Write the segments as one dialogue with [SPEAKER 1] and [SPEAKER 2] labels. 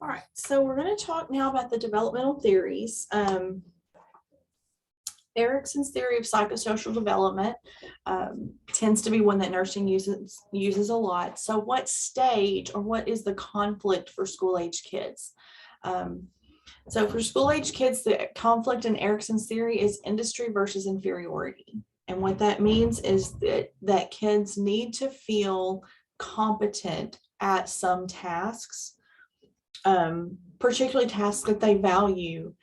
[SPEAKER 1] All right, so we're going to talk now about the developmental theories. Erickson's theory of psychosocial development tends to be one that nursing uses a lot. So what stage or what is the conflict for school-age kids? So for school-age kids, the conflict in Erickson's theory is industry versus inferiority. And what that means is that kids need to feel competent at some tasks, particularly tasks that they value,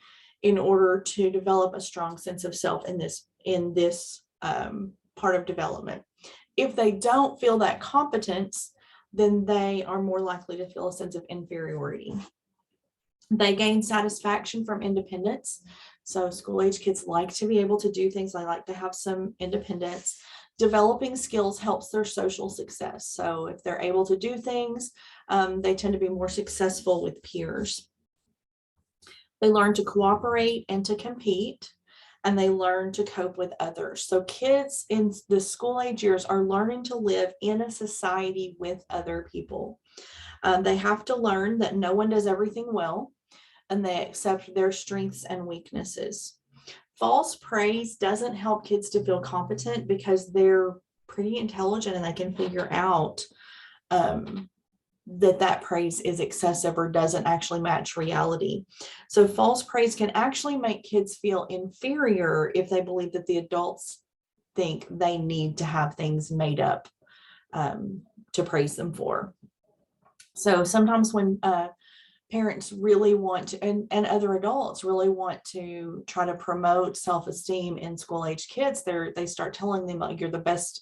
[SPEAKER 1] in order to develop a strong sense of self in this part of development. If they don't feel that competence, then they are more likely to feel a sense of inferiority. They gain satisfaction from independence. So school-age kids like to be able to do things. They like to have some independence. Developing skills helps their social success. So if they're able to do things, they tend to be more successful with peers. They learn to cooperate and to compete, and they learn to cope with others. So kids in the school age years are learning to live in a society with other people. They have to learn that no one does everything well, and they accept their strengths and weaknesses. False praise doesn't help kids to feel competent because they're pretty intelligent and they can figure out that praise is excessive or doesn't actually match reality. So false praise can actually make kids feel inferior if they believe that the adults think they need to have things made up to praise them for. So sometimes when parents really want to, and other adults really want to try to promote self-esteem in school-age kids, they start telling them, like, you're the best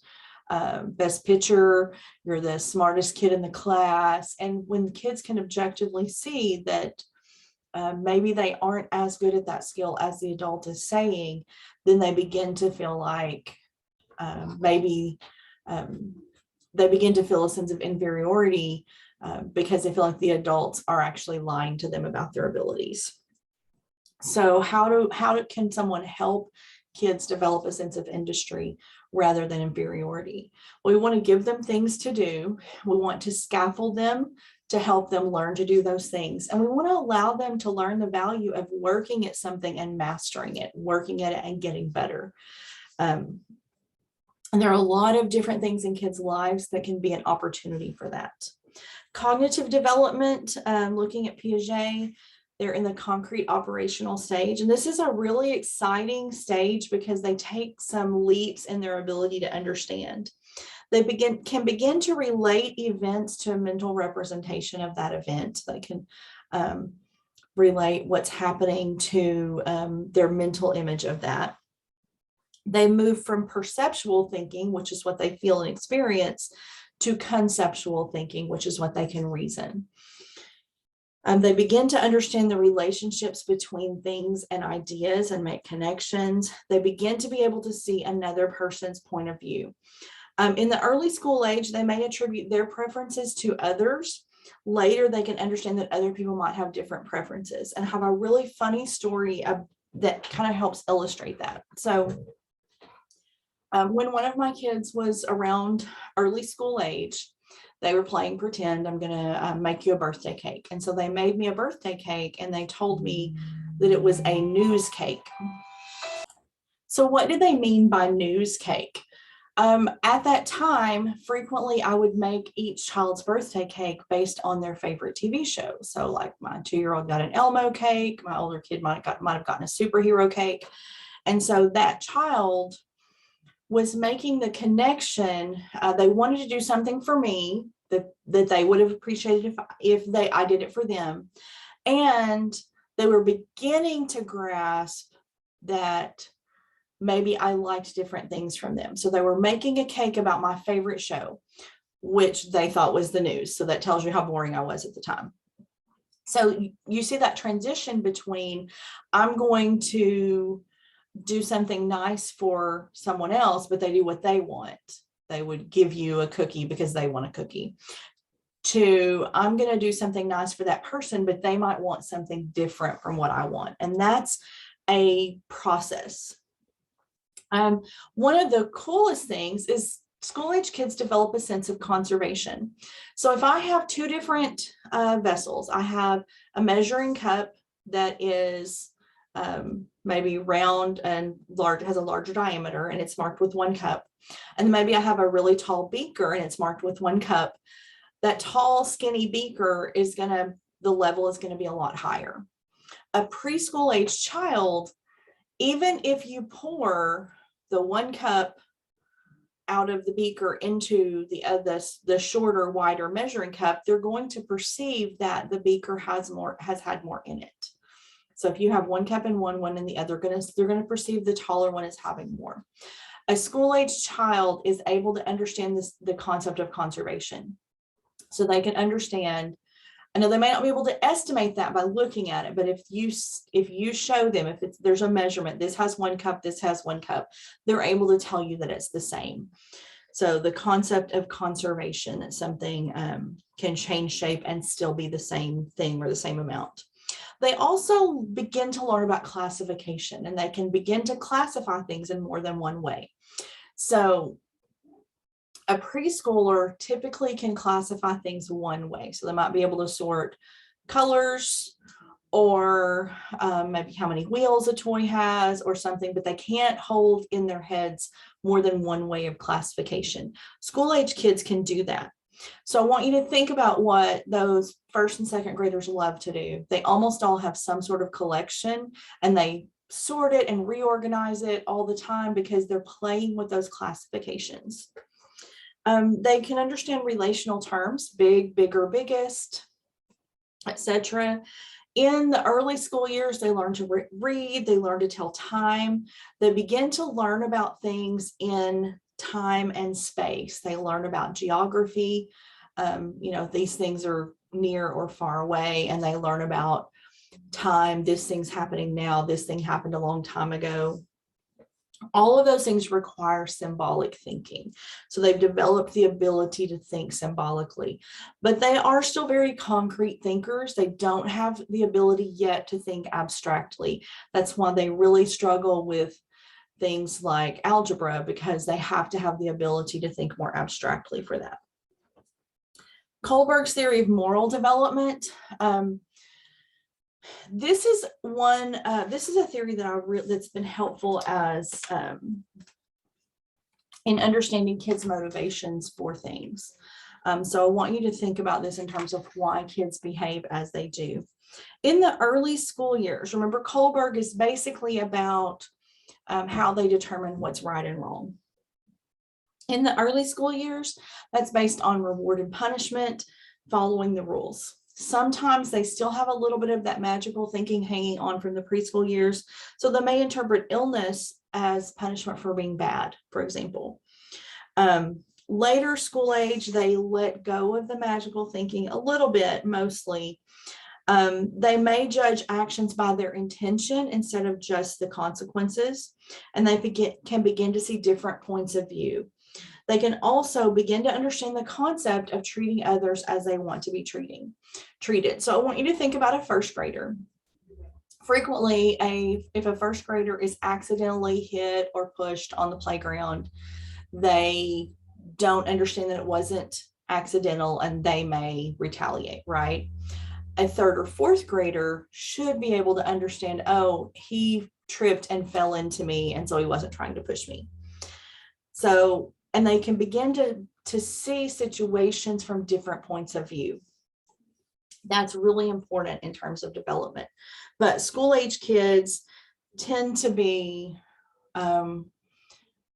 [SPEAKER 1] pitcher, you're the smartest kid in the class. And when kids can objectively see that maybe they aren't as good at that skill as the adult is saying, then they begin to feel like they begin to feel a sense of inferiority because they feel like the adults are actually lying to them about their abilities. So how can someone help kids develop a sense of industry rather than inferiority? We want to give them things to do. We want to scaffold them to help them learn to do those things. And we want to allow them to learn the value of working at something and mastering it, working at it and getting better. And there are a lot of different things in kids' lives that can be an opportunity for that. Cognitive development, looking at Piaget, they're in the concrete operational stage. And this is a really exciting stage because they take some leaps in their ability to understand. They can begin to relate events to a mental representation of that event. They can relate what's happening to their mental image of that. They move from perceptual thinking, which is what they feel and experience, to conceptual thinking, which is what they can reason. They begin to understand the relationships between things and ideas and make connections. They begin to be able to see another person's point of view. In the early school age, they may attribute their preferences to others. Later, they can understand that other people might have different preferences, and have a really funny story that kind of helps illustrate that. So when one of my kids was around early school age, they were playing pretend. I'm going to make you a birthday cake. And so they made me a birthday cake, and they told me that it was a news cake. So what did they mean by news cake? At that time, frequently I would make each child's birthday cake based on their favorite TV show. So like my 2-year-old got an Elmo cake, my older kid might have gotten a superhero cake. And so that child was making the connection. They wanted to do something for me that they would have appreciated if I did it for them. And they were beginning to grasp that maybe I liked different things from them. So they were making a cake about my favorite show, which they thought was the news. So that tells you how boring I was at the time. So you see that transition between, I'm going to do something nice for someone else, but they do what they want. They would give you a cookie because they want a cookie. To, I'm going to do something nice for that person, but they might want something different from what I want. And that's a process. One of the coolest things is school age kids develop a sense of conservation. So if I have two different vessels, I have a measuring cup that is maybe round and large, has a larger diameter, and it's marked with 1 cup. And then maybe I have a really tall beaker and it's marked with 1 cup. That tall, skinny beaker is the level is going to be a lot higher. A preschool age child, even if you pour the 1 cup out of the beaker into the shorter, wider measuring cup, they're going to perceive that the beaker has had more in it. So if you have 1 cup in one in the other, they're going to perceive the taller one as having more. A school age child is able to understand the concept of conservation. So they can understand. I know they may not be able to estimate that by looking at it, but if you show them, there's a measurement, this has 1 cup, this has 1 cup, they're able to tell you that it's the same. So the concept of conservation, that something can change shape and still be the same thing or the same amount. They also begin to learn about classification, and they can begin to classify things in more than one way. So a preschooler typically can classify things one way. So they might be able to sort colors or maybe how many wheels a toy has or something, but they can't hold in their heads more than one way of classification. School age kids can do that. So I want you to think about what those first and second graders love to do. They almost all have some sort of collection, and they sort it and reorganize it all the time because they're playing with those classifications. They can understand relational terms, big, bigger, biggest, etc. In the early school years, they learn to read, they learn to tell time. They begin to learn about things in time and space. They learn about geography. These things are near or far away, and they learn about time. This thing's happening now. This thing happened a long time ago. All of those things require symbolic thinking. So they've developed the ability to think symbolically, but they are still very concrete thinkers. They don't have the ability yet to think abstractly. That's why they really struggle with things like algebra, because they have to have the ability to think more abstractly for that. Kohlberg's theory of moral development. This is a theory that that's been helpful as in understanding kids' motivations for things. So I want you to think about this in terms of why kids behave as they do. In the early school years, remember, Kohlberg is basically about how they determine what's right and wrong. In the early school years, that's based on reward and punishment, following the rules. Sometimes they still have a little bit of that magical thinking hanging on from the preschool years. So they may interpret illness as punishment for being bad, for example. Later school age, they let go of the magical thinking a little bit, mostly. They may judge actions by their intention instead of just the consequences, and they can begin to see different points of view. They can also begin to understand the concept of treating others as they want to be treated. So I want you to think about a first grader. Frequently, if a first grader is accidentally hit or pushed on the playground, they don't understand that it wasn't accidental and they may retaliate, right? A third or fourth grader should be able to understand, oh, he tripped and fell into me, and so he wasn't trying to push me. So, and they can begin to see situations from different points of view. That's really important in terms of development. But school age kids tend to be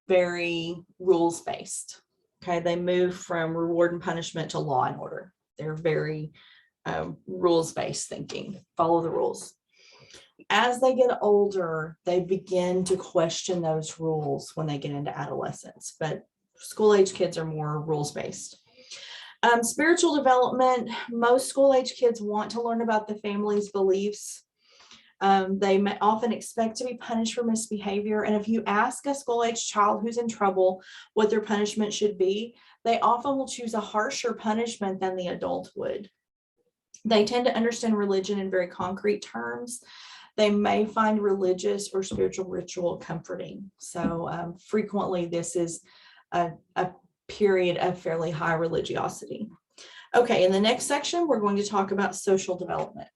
[SPEAKER 1] very rules-based. Okay, they move from reward and punishment to law and order. They're very rules-based thinking, follow the rules. As they get older, they begin to question those rules when they get into adolescence, but school age kids are more rules-based. Spiritual development, most school age kids want to learn about the family's beliefs. They may often expect to be punished for misbehavior. And if you ask a school age child who's in trouble what their punishment should be, they often will choose a harsher punishment than the adult would. They tend to understand religion in very concrete terms. They may find religious or spiritual ritual comforting. So frequently this is a period of fairly high religiosity. Okay, in the next section, we're going to talk about social development.